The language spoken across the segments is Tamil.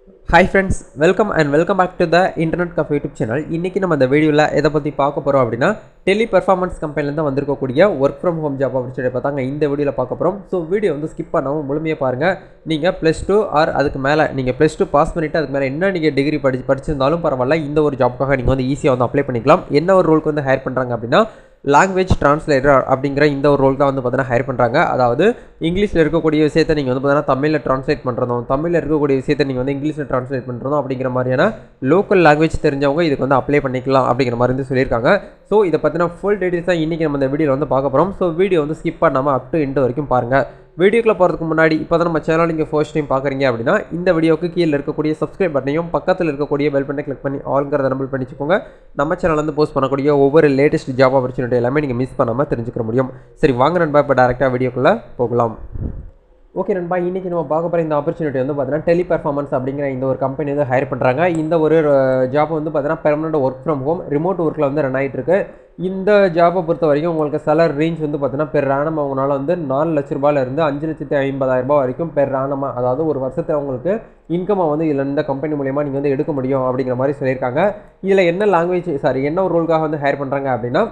Hi friends, welcome back to the Internet Cafe YouTube channel. இன்னைக்கு நம்ம இந்த வீடியோவில் எதை பற்றி பார்க்க போகிறோம் அப்படின்னா டெலி பெர்ஃபார்மன்ஸ் கம்பெனிலேருந்து வந்திருக்கக்கூடிய work from home job opportunity பார்த்தாங்க இந்த வீடியோவில் பார்க்க போகிறோம். ஸோ வீடியோ வந்து ஸ்கிப் பண்ணாமல் முழுமையாக பாருங்கள். நீங்கள் +2 ஆர் அதுக்கு மேலே நீங்கள் +2 பாஸ் பண்ணிவிட்டு அதுக்கு மேலே என்ன நீங்கள் டிகிரி படிச்சிருந்தாலும் பரவாயில்ல, இந்த ஒரு ஜாப்க்காக நீங்கள் வந்து ஈஸியாக வந்து அப்ளை பண்ணிக்கலாம். என்ன ஒரு ரோலுக்கு வந்து ஹையர் பண்ணுறாங்க அப்படின்னா லாங்குவேஜ் ட்ரான்ஸ்லேட்டர் அப்படிங்கிற இந்த ஒரு ரோல் தான் வந்து பார்த்தீங்கன்னா ஹையர் பண்ணுறாங்க. அதாவது இங்கிலீஷில் இருக்கக்கூடிய விஷயத்தை நீங்கள் வந்து பார்த்தீங்கன்னா தமிழில் ட்ரான்ஸ்லேட் பண்ணுறதும், தமிழில் இருக்கக்கூடிய விஷயத்தை நீங்கள் வந்து இங்கிலீஷில் ட்ரான்ஸ்லேட் பண்ணுறதும் அப்படிங்கிற மாதிரியான லோக்கல் லாங்குவேஜ் தெரிஞ்சவங்க இதுக்கு வந்து அப்ளை பண்ணிக்கலாம் அப்படிங்கிற மாதிரி வந்து சொல்லியிருக்காங்க. ஸோ இதை பற்றின ஃபுல் டீட்டெயில்ஸ் தான் இன்றைக்கி நம்ம இந்த வீடியோவில் வந்து பார்க்க போகிறோம். ஸோ வீடியோ வந்து ஸ்கிப் பண்ணாமல் அப் டு எண்ட் வரைக்கும் பாருங்கள். வீடியோக்குள்ள போகிறதுக்கு முன்னாடி இப்போ தான் நம்ம சேனல் நீங்கள் ஃபர்ஸ்ட் டைம் பார்க்குறீங்க அப்படின்னா இந்த வீடியோக்கு கீழே இருக்கக்கூடிய சப்ஸ்கிரைப் பட்டனையும் பக்கத்தில் இருக்கக்கூடிய பெல் பட்டனை கிளிக் பண்ணி ஆல்ங்கிறத நம்பர் பண்ணிச்சுக்கோங்க. நம்ம சேனல் வந்து போஸ்ட் பண்ணக்கூடிய ஒவ்வொரு லேட்டஸ்ட் ஜாப் ஆப்பர்ச்சுனிட்டி எல்லாமே நீங்கள் மிஸ் பண்ணாமல் தெரிஞ்சுக்க முடியும். சரி வாங்க நண்பா, இப்போ டேரெக்டாக வீடியோக்குள்ளே போகலாம். ஓகே நண்பா, இன்றைக்கி நம்ம பார்க்க போகிற இந்த ஆப்பர்ச்சுனிட்டி வந்து பார்த்தீங்கன்னா டெலி பெர்ஃபார்மன்ஸ் அப்படிங்கிற இந்த ஒரு கம்பெனி வந்து ஹையர் பண்ணுறாங்க. இந்த ஒரு ஜாப் வந்து பார்த்தீங்கன்னா permanent work from home remote ஒர்க்கில் வந்து ரன் ஆகிட்டு இருக்கு. இந்த ஜாப்பை பொறுத்த வரைக்கும் உங்களுக்கு சேலரி ரேஞ்ச் வந்து பார்த்தீங்கன்னா பெர் ஆனம் அவங்களால வந்து 4 லட்ச ரூபாயிலிருந்து 5,50,000 வரைக்கும் பெர் ஆனமாக, அதாவது ஒரு வருஷத்தில் அவங்களுக்கு இன்கம்மை வந்து இதில் இந்த கம்பெனி மூலியமாக நீங்கள் வந்து எடுக்க முடியும் அப்படிங்கிற மாதிரி சொல்லியிருக்காங்க. இதில் என்ன ஒரு ரோலுக்காக வந்து ஹையர் பண்ணுறாங்க அப்படின்னா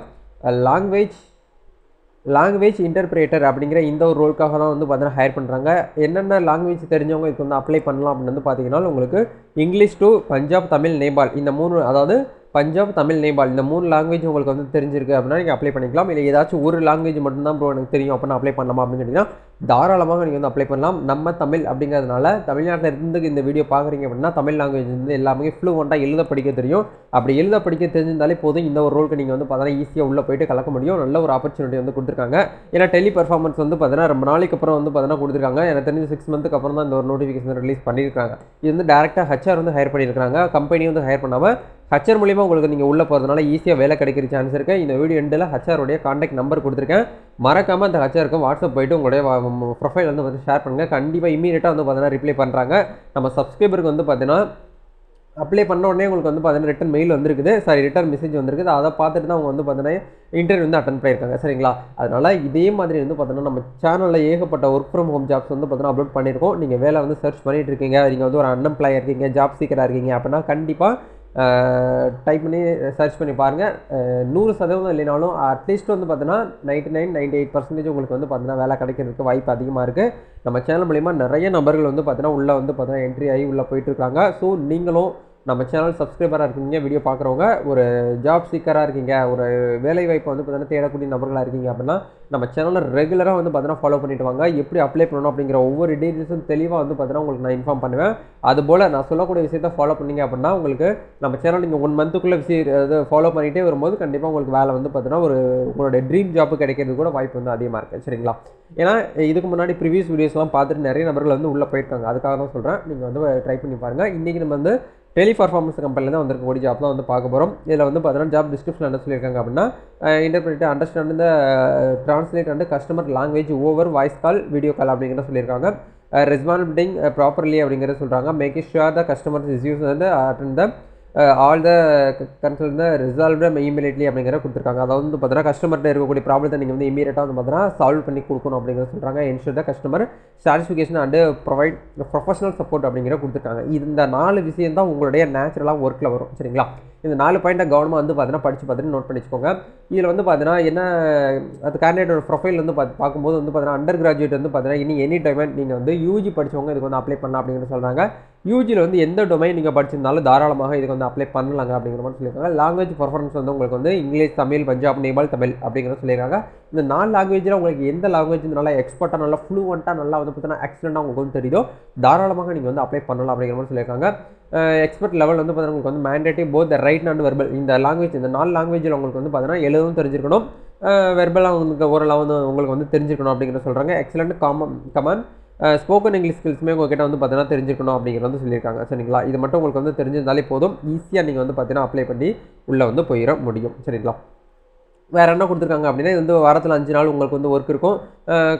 லாங்குவேஜ் இன்டர்பிரேட்டர் அப்படிங்கிற இந்த ஒரு ரோலுக்காக தான் வந்து பார்த்தீங்கன்னா ஹையர் பண்ணுறாங்க. என்னென்ன லாங்குவேஜ் தெரிஞ்சவங்க இதுக்கு வந்து அப்ளை பண்ணலாம் அப்படின்னு வந்து பார்த்தீங்கன்னா உங்களுக்கு இங்கிலீஷ் டு பஞ்சாப், தமிழ், நேபாள் இந்த 3, அதாவது பஞ்சாப், தமிழ், நேபாள் இந்த 3 லாங்குவேஜ் உங்களுக்கு வந்து தெரிஞ்சிருக்கு அப்படின்னா நீங்கள் அப்ளை பண்ணிக்கலாம். இல்லை ஏதாச்சும் ஒரு லாங்குவேஜ் மட்டும்தான் ப்ரோ எனக்கு தெரியும் அப்படின்னா அப்ளை பண்ணலாமா அப்படின்னு கேட்டிங்கன்னா தாராளமாக நீங்கள் வந்து அப்ளை பண்ணலாம். நம்ம தமிழ் அப்படிங்கிறதுனால தமிழ்நாட்டில் இருந்து இந்த வீடியோ பார்க்குறீங்க அப்படின்னா தமிழ் லாங்குவேஜ் வந்து எல்லாமே ஃப்ளூவெண்ட்டாக எழுத படிக்க தெரியும். அப்படி எழுத படிக்க தெரிஞ்சிருந்தாலே போதும், இந்த ஒரு ரோலுக்கு நீங்கள் வந்து பார்த்தீங்கன்னா ஈஸியாக உள்ளே போயிட்டு கலக்க முடியும். நல்ல ஒரு ஆப்பர்ச்சுனிட்டி வந்து கொடுத்துருக்காங்க. ஏன்னா டெலி பெர்ஃபார்மன்ஸ் வந்து பார்த்தீங்கன்னா ரொம்ப நாளைக்கு அப்புறம் வந்து பார்த்தீங்கன்னா கொடுத்துருக்காங்க. எனக்கு தெரிஞ்சு 6 மந்த்துக்கு அப்புறம் தான் இந்த ஒரு நோட்டிஃபிகேஷன் ரிலீஸ் பண்ணியிருக்காங்க. இது வந்து டேரெக்டாக ஹச்ஆர் வந்து ஹையர் பண்ணியிருக்காங்க. கம்பெனி வந்து ஹையர் பண்ணாமல் ஹச்ஆர் மூலியமாக உங்களுக்கு நீங்கள் உள்ளே போகிறதுனால ஈஸியாக வேலை கிடைக்கிற சான்ஸ் இருக்குது. இந்த வீடியோ எண்டில் ஹச்ஆருடைய கான்டாக்ட் நம்பர் கொடுத்துருக்கேன். மறக்காமல் அந்த ஹச்ஆருக்கு வாட்ஸ்அப் போய்ட்டு உங்களுடைய ப்ரொஃபைல் வந்து ஷேர் பண்ணுங்கள். கண்டிப்பாக இமீடியட்டாக வந்து பார்த்தீங்கன்னா ரிப்ளை பண்ணுறாங்க. நம்ம சப்ஸ்கிரைபருக்கு வந்து பார்த்தீங்கன்னா அப்ளை பண்ண உடனே உங்களுக்கு வந்து பார்த்தீங்கன்னா ரிட்டன் மெயில் வந்துருக்குது, ரிட்டன் மெசேஜ் வந்துருக்குது. அதை பார்த்துட்டு தான் அவங்க வந்து பார்த்தீங்கன்னா இன்டர்வியூ வந்து அட்டன் பண்ணியிருக்காங்க. சரிங்களா? அதனால் இதே மாதிரி வந்து பார்த்தீங்கன்னா நம்ம சேனலில் ஏகப்பட்ட ஒர்க் ஃப்ரம் ஹோம் ஜாப்ஸ் வந்து பார்த்தீங்கன்னா அப்லோட் பண்ணியிருக்கோம். நீங்கள் வேலை வந்து சர்ச் பண்ணிகிட்டு இருக்கீங்க, நீங்கள் வந்து ஒரு அன்எம்ப்ளாயாக இருக்கீங்க, ஜாப் சீக்கராக இருக்கீங்க அப்படின்னா கண்டிப்பாக டைப் பண்ணி சர்ச் பண்ணி பாருங்கள். 100% இல்லைனாலும் அட்லீஸ்ட் வந்து பார்த்தீங்கன்னா 98% உங்களுக்கு வந்து பார்த்தீங்கன்னா வேலை கிடைக்கிறதுக்கு வாய்ப்பு அதிகமாக இருக்குது. நம்ம சேனல் மூலிமா நிறைய நபர்கள் வந்து பார்த்தீங்கன்னா உள்ளே வந்து பார்த்தீங்கன்னா என்ட்ரி ஆகி உள்ளே போயிட்டுருக்காங்க. ஸோ நீங்களும் நம்ம சேனல் சப்ஸ்கிரைபராக இருக்கீங்க, வீடியோ பார்க்குறவங்க, ஒரு ஜாப் சீக்கராக இருக்கீங்க, ஒரு வேலை வாய்ப்பை வந்து பார்த்தீங்கன்னா தேடக்கூடிய நபர்களாக இருக்கீங்க அப்படின்னா நம்ம சேனலில் ரெகுலராக வந்து பார்த்தீங்கன்னா ஃபாலோ பண்ணிட்டு வாங்க. எப்படி அப்ளை பண்ணணும் அப்படிங்கிற ஒவ்வொரு டீட்டெயில்ஸும் தெளிவாக வந்து பார்த்தீங்கன்னா உங்களுக்கு நான் இன்ஃபார்ம் பண்ணுவேன். அதுபோல் நான் சொல்லக்கூடிய விஷயத்தை ஃபாலோ பண்ணிங்க அப்படின்னா உங்களுக்கு நம்ம சேனல் நீங்கள் 1 மந்த்துக்குள்ளே அதை ஃபாலோ பண்ணிகிட்டே வரும்போது கண்டிப்பாக உங்களுக்கு வேலை வந்து பார்த்தீங்கன்னா உங்களுடைய ட்ரீம் ஜாப்பு கிடைக்கிறது கூட வாய்ப்பு வந்து அதிகமாக இருக்குது. சரிங்களா? ஏன்னா இதுக்கு முன்னாடி ப்ரீவியஸ் வீடியோஸ்லாம் பார்த்துட்டு நிறைய நபர்கள் வந்து உள்ளே போயிருக்காங்க. அதுக்காக தான் சொல்கிறேன், நீங்கள் வந்து ட்ரை பண்ணி பாருங்கள். இன்றைக்கி நம்ம வந்து டெலி பெர்ஃபார்மன்ஸ் கம்பெனியில் தான் வந்திருக்கக்கூடிய ஜாப் தான் வந்து பார்க்க போகிறோம். இதில் வந்து பார்த்தீங்கன்னா ஜாப் டிஸ்கிரிப்ஷன் என்ன சொல்லியிருக்காங்க அப்படின்னா இன்டர்பிரேட் அண்டர்ஸ்டாண்ட் இந்த translate and customer language over voice call, video call அப்படிங்கிறத சொல்லியிருக்காங்க. ரெஸ்பான்சிபிலிட்டிங் ப்ராப்பர்லி அப்படிங்கிறத சொல்கிறாங்க. Making sure the customers issues வந்து attend the all the consult the resolved immediately அப்படிங்கிற கொடுத்துருக்காங்க. அதாவது வந்து பார்த்தீங்கன்னா கஸ்டமர்கிட்ட இருக்கக்கூடிய ப்ராப்ளத்தை நீங்கள் வந்து இமீடியட்டாக வந்து பார்த்தீங்கன்னா சால்வ் பண்ணி கொடுக்கணும் அப்படிங்கிறத சொல்கிறாங்க. Ensure the customer satisfaction and provide professional support அப்படிங்கிற கொடுத்துருக்காங்க. இந்த 4 விஷயம் தான் உங்களுடைய நேச்சுரலாக ஒர்க்கில் வரும். சரிங்களா? இந்த 4 பாயிண்ட்டை கவனமாக வந்து பார்த்தீங்கன்னா படித்து பார்த்துட்டு நோட் பண்ணிச்சுக்கோங்க. இதில் வந்து பார்த்தீங்கன்னா என்ன அது கேண்டிடேட்டோட ப்ரொஃபைல் வந்து பார்க்கும்போது வந்து பார்த்தீங்கன்னா அண்டர் கிராஜுவேட் வந்து பார்த்தீங்கன்னா எனி டொமைன் நீங்கள் வந்து யூஜி படித்தவங்க இதுக்கு வந்து அப்ளை பண்ணலாம் அப்படிங்கிறது சொல்கிறாங்க. யூஜியில் வந்து எந்த டொமைன் நீங்கள் படிச்சிருந்தாலும் தாராளமாக இதுக்கு வந்து அப்ளை பண்ணலாங்க அப்படிங்கிற மாதிரி சொல்லியிருக்காங்க. லாங்குவேஜ் பர்ஃபார்மன்ஸ் வந்து உங்களுக்கு வந்து இங்கிலீஷ், தமிழ், பஞ்சாப், நேபாள், தமிழ் அப்படிங்கிறத சொல்லியிருக்காங்க. இந்த 4 லாங்குவேஜில் உங்களுக்கு எந்த லாங்குவேஜ் நல்லா எக்ஸ்பர்ட்டாக, நல்லா ஃப்ளூவெண்ட்டாக, நல்லா வந்து பார்த்தீங்கன்னா எக்ஸலண்ட்டாக உங்களுக்கு வந்து தெரியுதோ தாராளமாக நீங்கள் வந்து அப்ளை பண்ணலாம் அப்படிங்கிற மாதிரி சொல்லியிருக்காங்க. எக்ஸ்பர்ட் லெவல் வந்து பார்த்தீங்கன்னா உங்களுக்கு வந்து மேண்டேட்டிவ் போத் ரைட் அண்ட் வெர்பல், இந்த 4 லாங்குவேஜில் உங்களுக்கு வந்து பார்த்தீங்கன்னா எழுதவும் தெரிஞ்சிருக்கணும், வெர்பலாக உங்களுக்கு ஓரளவு வந்து உங்களுக்கு வந்து தெரிஞ்சிருக்கணும் அப்படிங்கிறத சொல்கிறாங்க. எக்ஸலண்ட் கமாண்ட் ஸ்போக்கன் இங்கிலீஷ் ஸ்கில்ஸுமே உங்கள்கிட்ட வந்து பார்த்தீங்கன்னா தெரிஞ்சிருக்கணும் அப்படிங்கிறது வந்து சொல்லியிருக்காங்க. சரிங்களா? இது மட்டும் உங்களுக்கு வந்து தெரிஞ்சிருந்தாலே போதும், ஈஸியாக நீங்கள் வந்து பார்த்தீங்கன்னா அப்ளை பண்ணி உள்ளே வந்து போயிட முடியும். சரிங்களா? வேறு என்ன கொடுத்துருக்காங்க அப்படின்னா இது வந்து வாரத்தில் 5 நாள் உங்களுக்கு வந்து ஒர்க் இருக்கும்.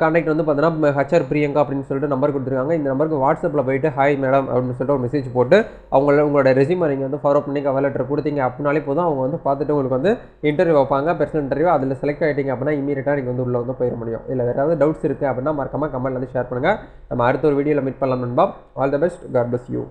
கான்டாக்ட் வந்து பார்த்தீங்கன்னா ஹச்ஆர் பிரியங்கா அப்படின்னு சொல்லிட்டு நம்பர் கொடுத்துருக்காங்க. இந்த நம்பருக்கு வாட்ஸ்அப்பில் போயிட்டு ஹாய் மேடம் அப்படின்னு சொல்லிட்டு ஒரு மெசேஜ் போட்டு உங்களோட ரெஸ்யூமை நீங்கள் வந்து ஃபார்வர்ட் பண்ணி கவர் லெட்டர் கொடுத்தீங்க அப்படின்னாலே போதும், அவங்க வந்து பார்த்துட்டு உங்களுக்கு வந்து இன்டர்வியூ வைப்பாங்க. பர்சனல் இன்டர்வியூ அதில் செலக்ட் ஆகிட்டீங்க அப்படின்னா இமீடியட்டாக நீங்கள் வந்து உள்ளே வந்து போயிட முடியும். இல்லை வேறு ஏதாவது டவுட்ஸ் இருக்குது அப்படின்னா மறக்காமல் கமெண்ட்டில் வந்து ஷேர் பண்ணுங்கள். நம்ம அடுத்த ஒரு வீடியோவில் மீட் பண்ணலாம் நண்பா. All the best, God bless you.